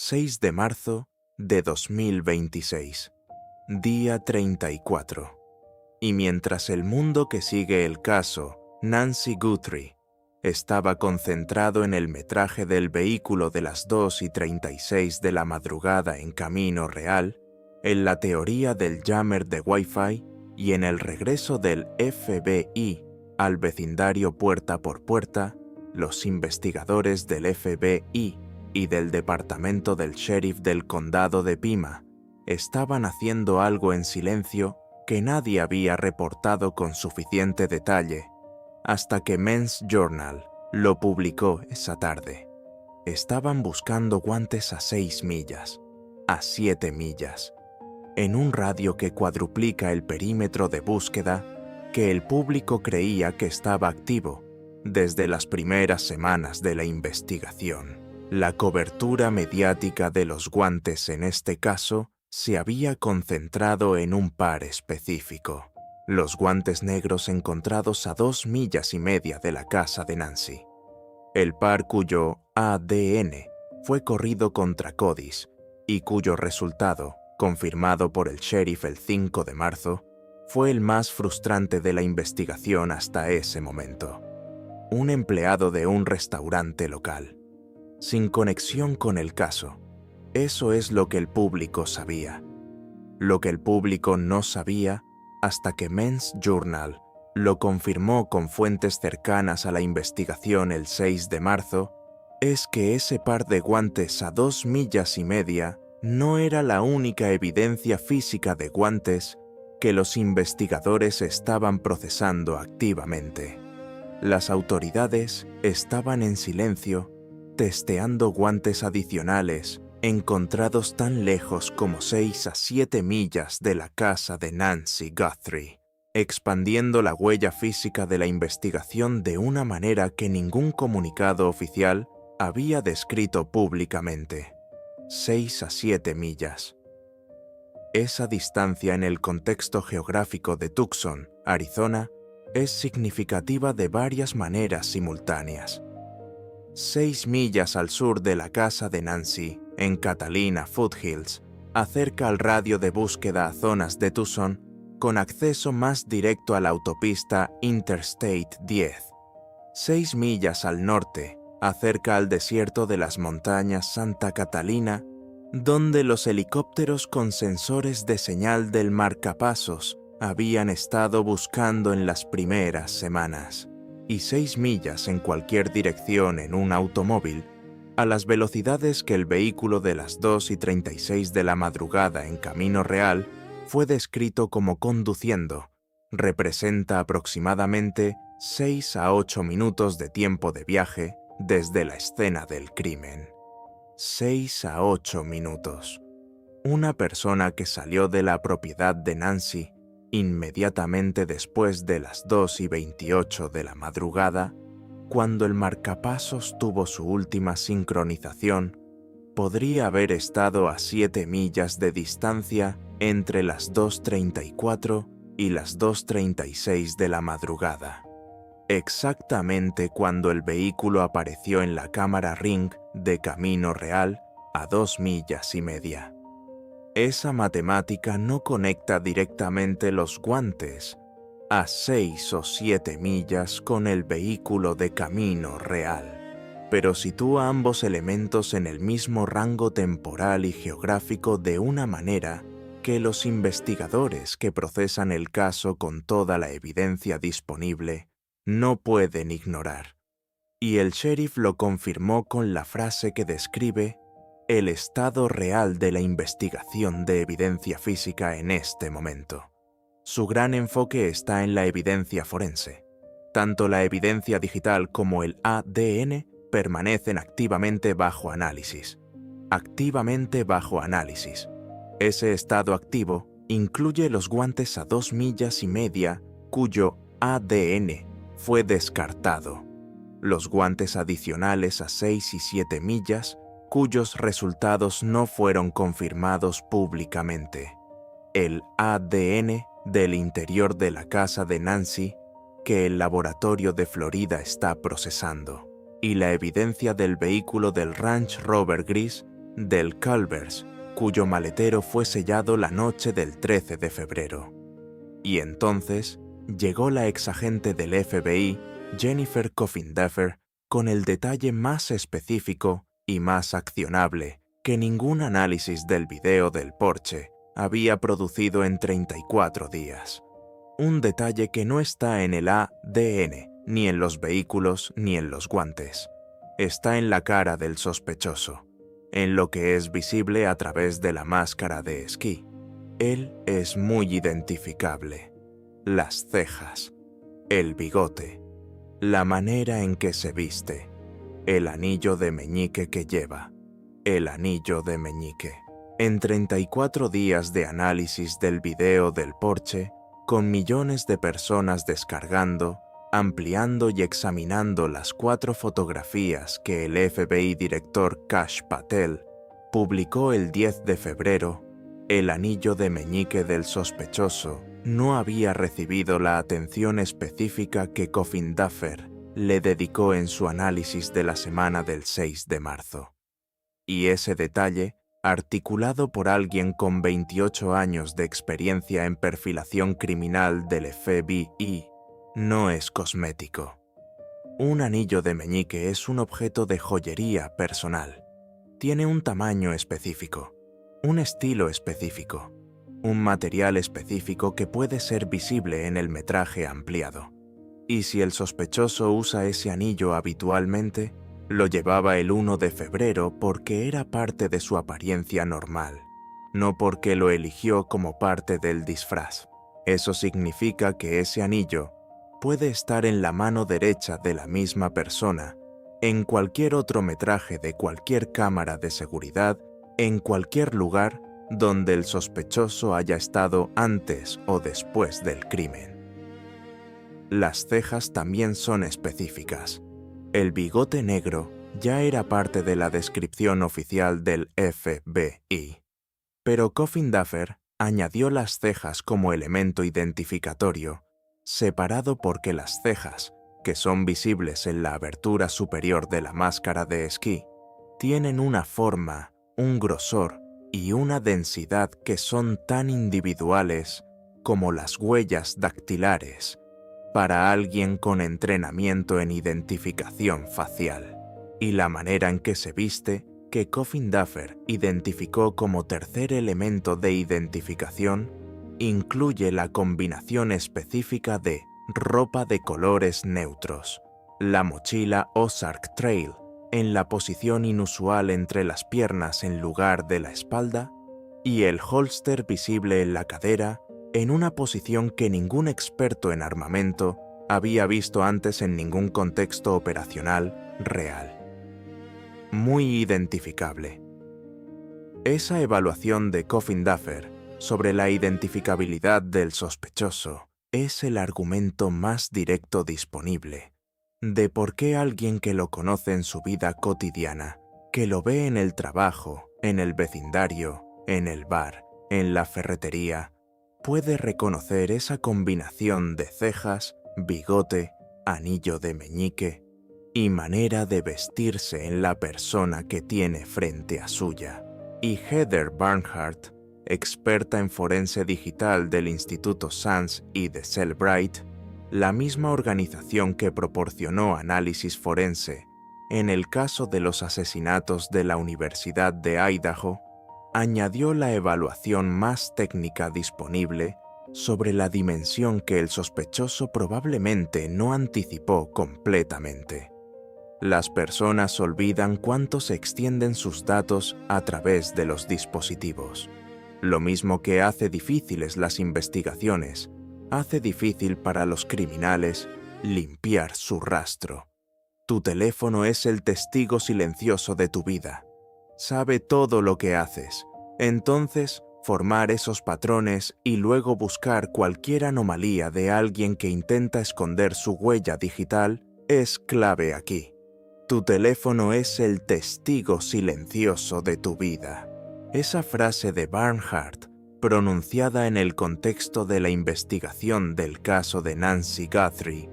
6 de marzo de 2026, día 34. Y mientras el mundo que sigue el caso Nancy Guthrie estaba concentrado en el metraje del vehículo de las 2:36 de la madrugada en camino real, en la teoría del jammer de Wi-Fi y en el regreso del FBI al vecindario puerta por puerta, los investigadores del FBI y del departamento del sheriff del condado de Pima estaban haciendo algo en silencio que nadie había reportado con suficiente detalle, hasta que Men's Journal lo publicó esa tarde. Estaban buscando guantes a 6 millas, a 7 millas, en un radio que cuadruplica el perímetro de búsqueda que el público creía que estaba activo desde las primeras semanas de la investigación. La cobertura mediática de los guantes en este caso se había concentrado en un par específico: los guantes negros encontrados a 2,5 millas de la casa de Nancy. El par cuyo ADN fue corrido contra Codis y cuyo resultado, confirmado por el sheriff el 5 de marzo, fue el más frustrante de la investigación hasta ese momento. Un empleado de un restaurante local, sin conexión con el caso. Eso es lo que el público sabía. Lo que el público no sabía hasta que Men's Journal lo confirmó con fuentes cercanas a la investigación el 6 de marzo, es que ese par de guantes a 2,5 millas no era la única evidencia física de guantes que los investigadores estaban procesando activamente. Las autoridades estaban en silencio, testeando guantes adicionales encontrados tan lejos como 6 a 7 millas de la casa de Nancy Guthrie, expandiendo la huella física de la investigación de una manera que ningún comunicado oficial había descrito públicamente. 6 a 7 millas. Esa distancia en el contexto geográfico de Tucson, Arizona, es significativa de varias maneras simultáneas. 6 millas al sur de la casa de Nancy, en Catalina Foothills, acerca al radio de búsqueda a zonas de Tucson con acceso más directo a la autopista Interstate 10. 6 millas al norte, acerca al desierto de las montañas Santa Catalina, donde los helicópteros con sensores de señal del marcapasos habían estado buscando en las primeras semanas, y 6 millas en cualquier dirección en un automóvil, a las velocidades que el vehículo de las 2:36 de la madrugada en camino real fue descrito como conduciendo, representa aproximadamente 6 a 8 minutos de tiempo de viaje desde la escena del crimen. 6 a 8 minutos. Una persona que salió de la propiedad de Nancy inmediatamente después de las 2:28 de la madrugada, cuando el marcapasos tuvo su última sincronización, podría haber estado a 7 millas de distancia entre las 2:34 y las 2:36 de la madrugada, exactamente cuando el vehículo apareció en la cámara Ring de camino real a 2,5 millas. Esa matemática no conecta directamente los guantes a 6 o 7 millas con el vehículo de camino real, pero sitúa ambos elementos en el mismo rango temporal y geográfico de una manera que los investigadores que procesan el caso con toda la evidencia disponible no pueden ignorar. Y el sheriff lo confirmó con la frase que describe el estado real de la investigación de evidencia física en este momento. Su gran enfoque está en la evidencia forense. Tanto la evidencia digital como el ADN permanecen activamente bajo análisis. Activamente bajo análisis. Ese estado activo incluye los guantes a 2,5 millas cuyo ADN fue descartado, los guantes adicionales a 6 y 7 millas cuyos resultados no fueron confirmados públicamente, el ADN del interior de la casa de Nancy que el laboratorio de Florida está procesando, y la evidencia del vehículo del Range Rover gris del Culvers, cuyo maletero fue sellado la noche del 13 de febrero. Y entonces llegó la exagente del FBI, Jennifer Coffin Duffer, con el detalle más específico y más accionable que ningún análisis del video del Porsche había producido en 34 días. Un detalle que no está en el ADN, ni en los vehículos, ni en los guantes. Está en la cara del sospechoso, en lo que es visible a través de la máscara de esquí. Él es muy identificable. Las cejas, el bigote, la manera en que se viste, el anillo de meñique que lleva, el anillo de meñique. En 34 días de análisis del video del Porsche, con millones de personas descargando, ampliando y examinando las 4 fotografías que el FBI director Kash Patel publicó el 10 de febrero, el anillo de meñique del sospechoso no había recibido la atención específica que Coffin Duffer le dedicó en su análisis de la semana del 6 de marzo. Y ese detalle, articulado por alguien con 28 años de experiencia en perfilación criminal del FBI, no es cosmético. Un anillo de meñique es un objeto de joyería personal. Tiene un tamaño específico, un estilo específico, un material específico que puede ser visible en el metraje ampliado. Y si el sospechoso usa ese anillo habitualmente, lo llevaba el 1 de febrero porque era parte de su apariencia normal, no porque lo eligió como parte del disfraz. Eso significa que ese anillo puede estar en la mano derecha de la misma persona, en cualquier otro metraje de cualquier cámara de seguridad, en cualquier lugar donde el sospechoso haya estado antes o después del crimen. Las cejas también son específicas. El bigote negro ya era parte de la descripción oficial del FBI, pero Coffin Duffer añadió las cejas como elemento identificatorio, separado porque las cejas, que son visibles en la abertura superior de la máscara de esquí, tienen una forma, un grosor y una densidad que son tan individuales como las huellas dactilares para alguien con entrenamiento en identificación facial. Y la manera en que se viste, que Coffin Duffer identificó como tercer elemento de identificación, incluye la combinación específica de ropa de colores neutros, la mochila Ozark Trail en la posición inusual entre las piernas en lugar de la espalda y el holster visible en la cadera en una posición que ningún experto en armamento había visto antes en ningún contexto operacional real. Muy identificable. Esa evaluación de Coffin Duffer sobre la identificabilidad del sospechoso es el argumento más directo disponible de por qué alguien que lo conoce en su vida cotidiana, que lo ve en el trabajo, en el vecindario, en el bar, en la ferretería, puede reconocer esa combinación de cejas, bigote, anillo de meñique y manera de vestirse en la persona que tiene frente a suya. Y Heather Barnhart, experta en forense digital del Instituto Sands y de Cellbrite, la misma organización que proporcionó análisis forense en el caso de los asesinatos de la Universidad de Idaho, añadió la evaluación más técnica disponible sobre la dimensión que el sospechoso probablemente no anticipó completamente. Las personas olvidan cuánto se extienden sus datos a través de los dispositivos. Lo mismo que hace difíciles las investigaciones, hace difícil para los criminales limpiar su rastro. Tu teléfono es el testigo silencioso de tu vida. Sabe todo lo que haces. Entonces, formar esos patrones y luego buscar cualquier anomalía de alguien que intenta esconder su huella digital es clave aquí. Tu teléfono es el testigo silencioso de tu vida. Esa frase de Barnhart, pronunciada en el contexto de la investigación del caso de Nancy Guthrie,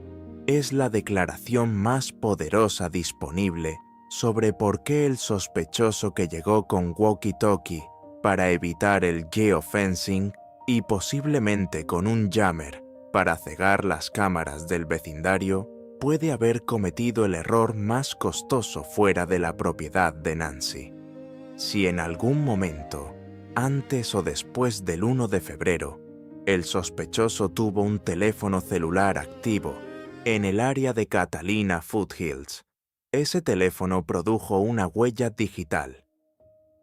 es la declaración más poderosa disponible sobre por qué el sospechoso que llegó con walkie-talkie para evitar el geofencing y posiblemente con un jammer para cegar las cámaras del vecindario puede haber cometido el error más costoso fuera de la propiedad de Nancy. Si en algún momento, antes o después del 1 de febrero, el sospechoso tuvo un teléfono celular activo en el área de Catalina Foothills, ese teléfono produjo una huella digital,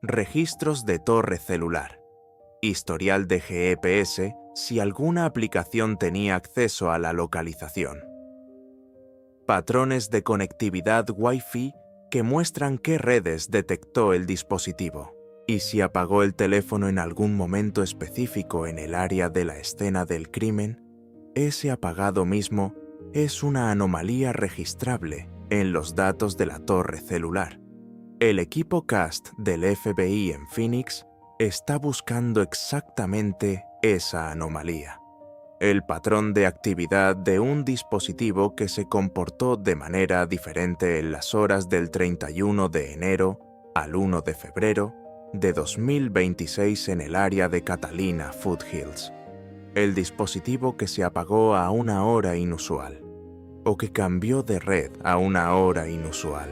registros de torre celular, historial de GPS si alguna aplicación tenía acceso a la localización, patrones de conectividad Wi-Fi que muestran qué redes detectó el dispositivo y si apagó el teléfono en algún momento específico en el área de la escena del crimen, ese apagado mismo es una anomalía registrable en los datos de la torre celular. El equipo CAST del FBI en Phoenix está buscando exactamente esa anomalía. El patrón de actividad de un dispositivo que se comportó de manera diferente en las horas del 31 de enero al 1 de febrero de 2026 en el área de Catalina Foothills. El dispositivo que se apagó a una hora inusual, o que cambió de red a una hora inusual,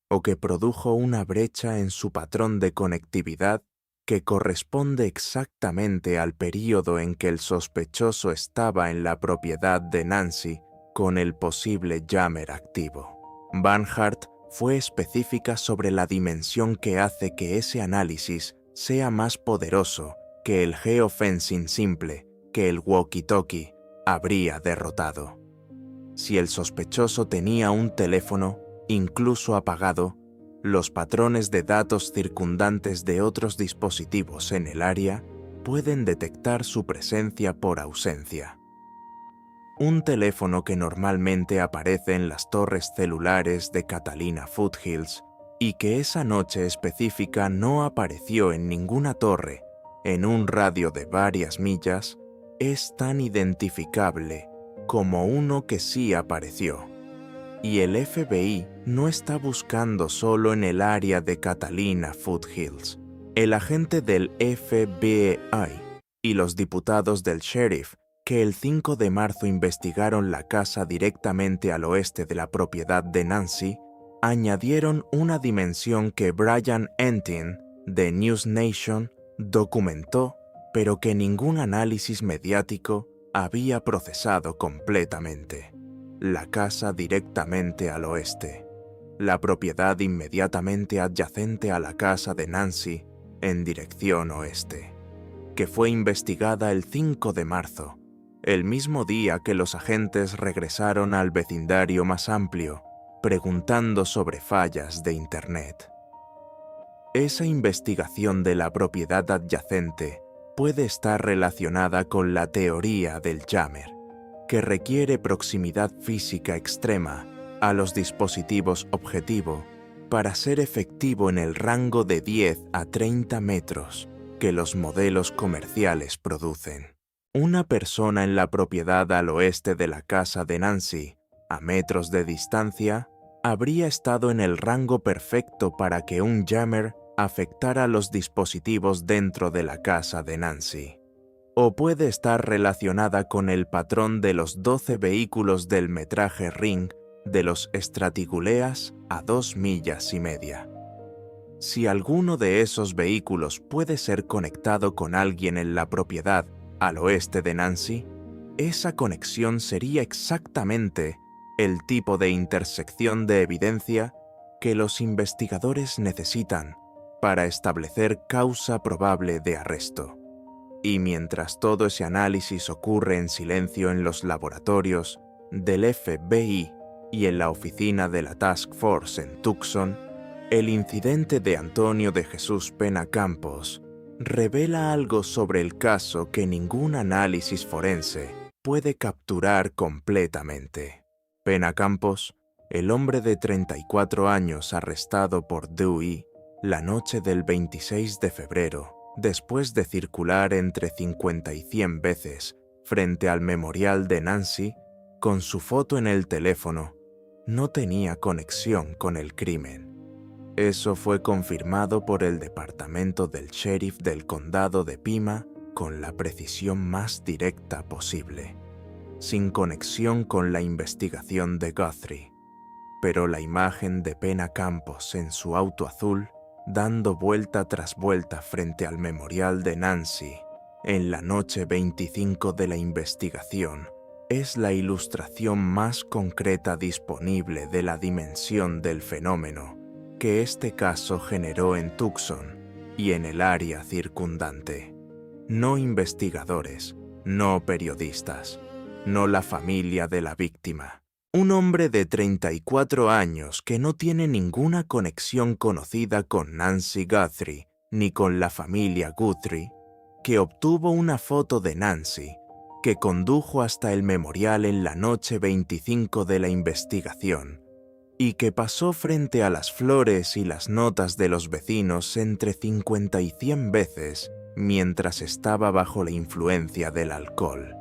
o que produjo una brecha en su patrón de conectividad que corresponde exactamente al período en que el sospechoso estaba en la propiedad de Nancy con el posible jammer activo. Barnhart fue específica sobre la dimensión que hace que ese análisis sea más poderoso que el geofencing simple que el walkie-talkie habría derrotado. Si el sospechoso tenía un teléfono, incluso apagado, los patrones de datos circundantes de otros dispositivos en el área pueden detectar su presencia por ausencia. Un teléfono que normalmente aparece en las torres celulares de Catalina Foothills y que esa noche específica no apareció en ninguna torre en un radio de varias millas, es tan identificable como uno que sí apareció. Y el FBI no está buscando solo en el área de Catalina Foothills. El agente del FBI y los diputados del sheriff que el 5 de marzo investigaron la casa directamente al oeste de la propiedad de Nancy, añadieron una dimensión que Brian Entin, de News Nation, documentó, pero que ningún análisis mediático había procesado completamente. La casa directamente al oeste, la propiedad inmediatamente adyacente a la casa de Nancy en dirección oeste, que fue investigada el 5 de marzo, el mismo día que los agentes regresaron al vecindario más amplio, preguntando sobre fallas de Internet. Esa investigación de la propiedad adyacente puede estar relacionada con la teoría del jammer, que requiere proximidad física extrema a los dispositivos objetivo para ser efectivo en el rango de 10 a 30 metros que los modelos comerciales producen. Una persona en la propiedad al oeste de la casa de Nancy, a metros de distancia, habría estado en el rango perfecto para que un jammer afectara los dispositivos dentro de la casa de Nancy. O puede estar relacionada con el patrón de los 12 vehículos del metraje Ring de los Straticuleas a 2 millas y media. Si alguno de esos vehículos puede ser conectado con alguien en la propiedad al oeste de Nancy, esa conexión sería exactamente el tipo de intersección de evidencia que los investigadores necesitan para establecer causa probable de arresto. Y mientras todo ese análisis ocurre en silencio en los laboratorios del FBI y en la oficina de la Task Force en Tucson, el incidente de Antonio de Jesús Pena Campos revela algo sobre el caso que ningún análisis forense puede capturar completamente. Pena Campos, el hombre de 34 años arrestado por Dewey la noche del 26 de febrero, después de circular entre 50 y 100 veces frente al memorial de Nancy con su foto en el teléfono, no tenía conexión con el crimen. Eso fue confirmado por el departamento del sheriff del condado de Pima con la precisión más directa posible, sin conexión con la investigación de Guthrie. Pero la imagen de Pena Campos en su auto azul, dando vuelta tras vuelta frente al memorial de Nancy, en la noche 25 de la investigación, es la ilustración más concreta disponible de la dimensión del fenómeno que este caso generó en Tucson y en el área circundante. No investigadores, no periodistas, no la familia de la víctima. Un hombre de 34 años que no tiene ninguna conexión conocida con Nancy Guthrie ni con la familia Guthrie, que obtuvo una foto de Nancy, que condujo hasta el memorial en la noche 25 de la investigación y que pasó frente a las flores y las notas de los vecinos entre 50 y 100 veces mientras estaba bajo la influencia del alcohol.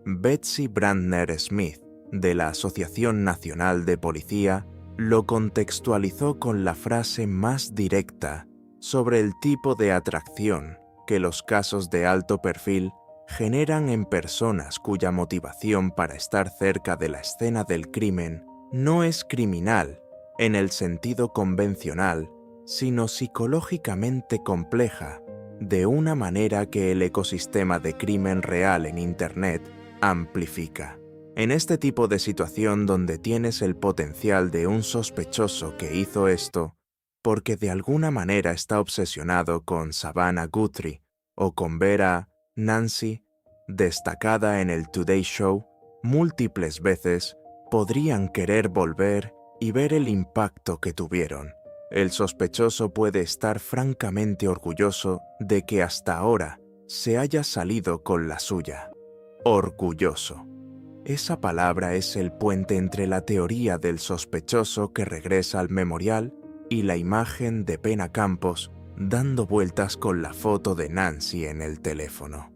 Betsy Brandner Smith, de la Asociación Nacional de Policía, lo contextualizó con la frase más directa sobre el tipo de atracción que los casos de alto perfil generan en personas cuya motivación para estar cerca de la escena del crimen no es criminal en el sentido convencional, sino psicológicamente compleja, de una manera que el ecosistema de crimen real en Internet amplifica. En este tipo de situación donde tienes el potencial de un sospechoso que hizo esto, porque de alguna manera está obsesionado con Savannah Guthrie o con ver a Nancy, destacada en el Today Show, múltiples veces, podrían querer volver y ver el impacto que tuvieron. El sospechoso puede estar francamente orgulloso de que hasta ahora se haya salido con la suya. Orgulloso. Esa palabra es el puente entre la teoría del sospechoso que regresa al memorial y la imagen de Pena Campos dando vueltas con la foto de Nancy en el teléfono.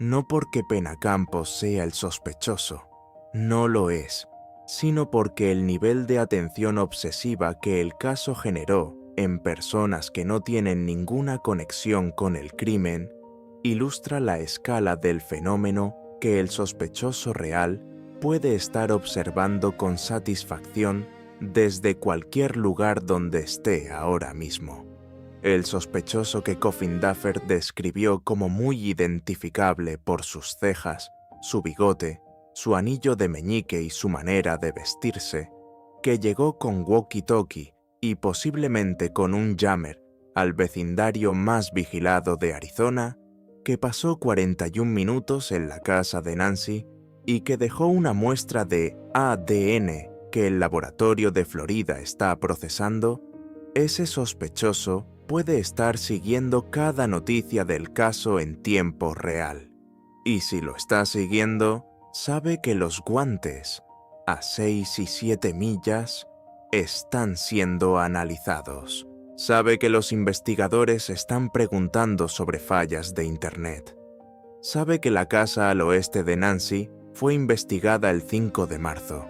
No porque Pena Campos sea el sospechoso, no lo es, sino porque el nivel de atención obsesiva que el caso generó en personas que no tienen ninguna conexión con el crimen ilustra la escala del fenómeno que el sospechoso real puede estar observando con satisfacción desde cualquier lugar donde esté ahora mismo. El sospechoso que Coffin Duffer describió como muy identificable por sus cejas, su bigote, su anillo de meñique y su manera de vestirse, que llegó con walkie-talkie y posiblemente con un jammer al vecindario más vigilado de Arizona, que pasó 41 minutos en la casa de Nancy y que dejó una muestra de ADN que el laboratorio de Florida está procesando, ese sospechoso puede estar siguiendo cada noticia del caso en tiempo real. Y si lo está siguiendo, sabe que los guantes, a 6 y 7 millas, están siendo analizados. Sabe que los investigadores están preguntando sobre fallas de Internet. Sabe que la casa al oeste de Nancy fue investigada el 5 de marzo.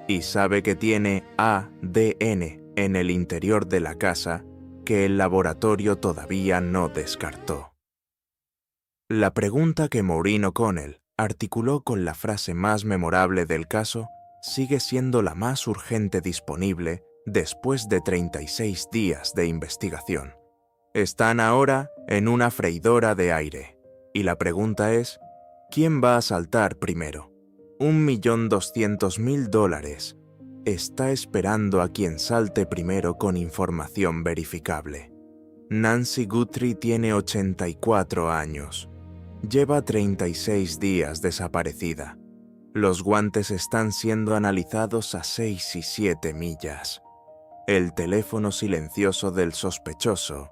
Y sabe que tiene ADN en el interior de la casa que el laboratorio todavía no descartó. La pregunta que Maureen O'Connell articuló con la frase más memorable del caso sigue siendo la más urgente disponible después de 36 días de investigación. Están ahora en una freidora de aire, y la pregunta es, ¿quién va a saltar primero? $1.200.000 está esperando a quien salte primero con información verificable. Nancy Guthrie tiene 84 años. Lleva 36 días desaparecida. Los guantes están siendo analizados a 6 y 7 millas. El teléfono silencioso del sospechoso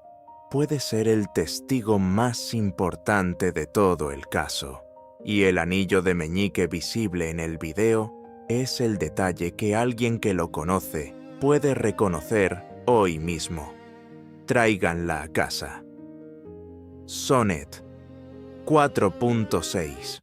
puede ser el testigo más importante de todo el caso, y el anillo de meñique visible en el video es el detalle que alguien que lo conoce puede reconocer hoy mismo. Tráiganla a casa. Sonnet 4.6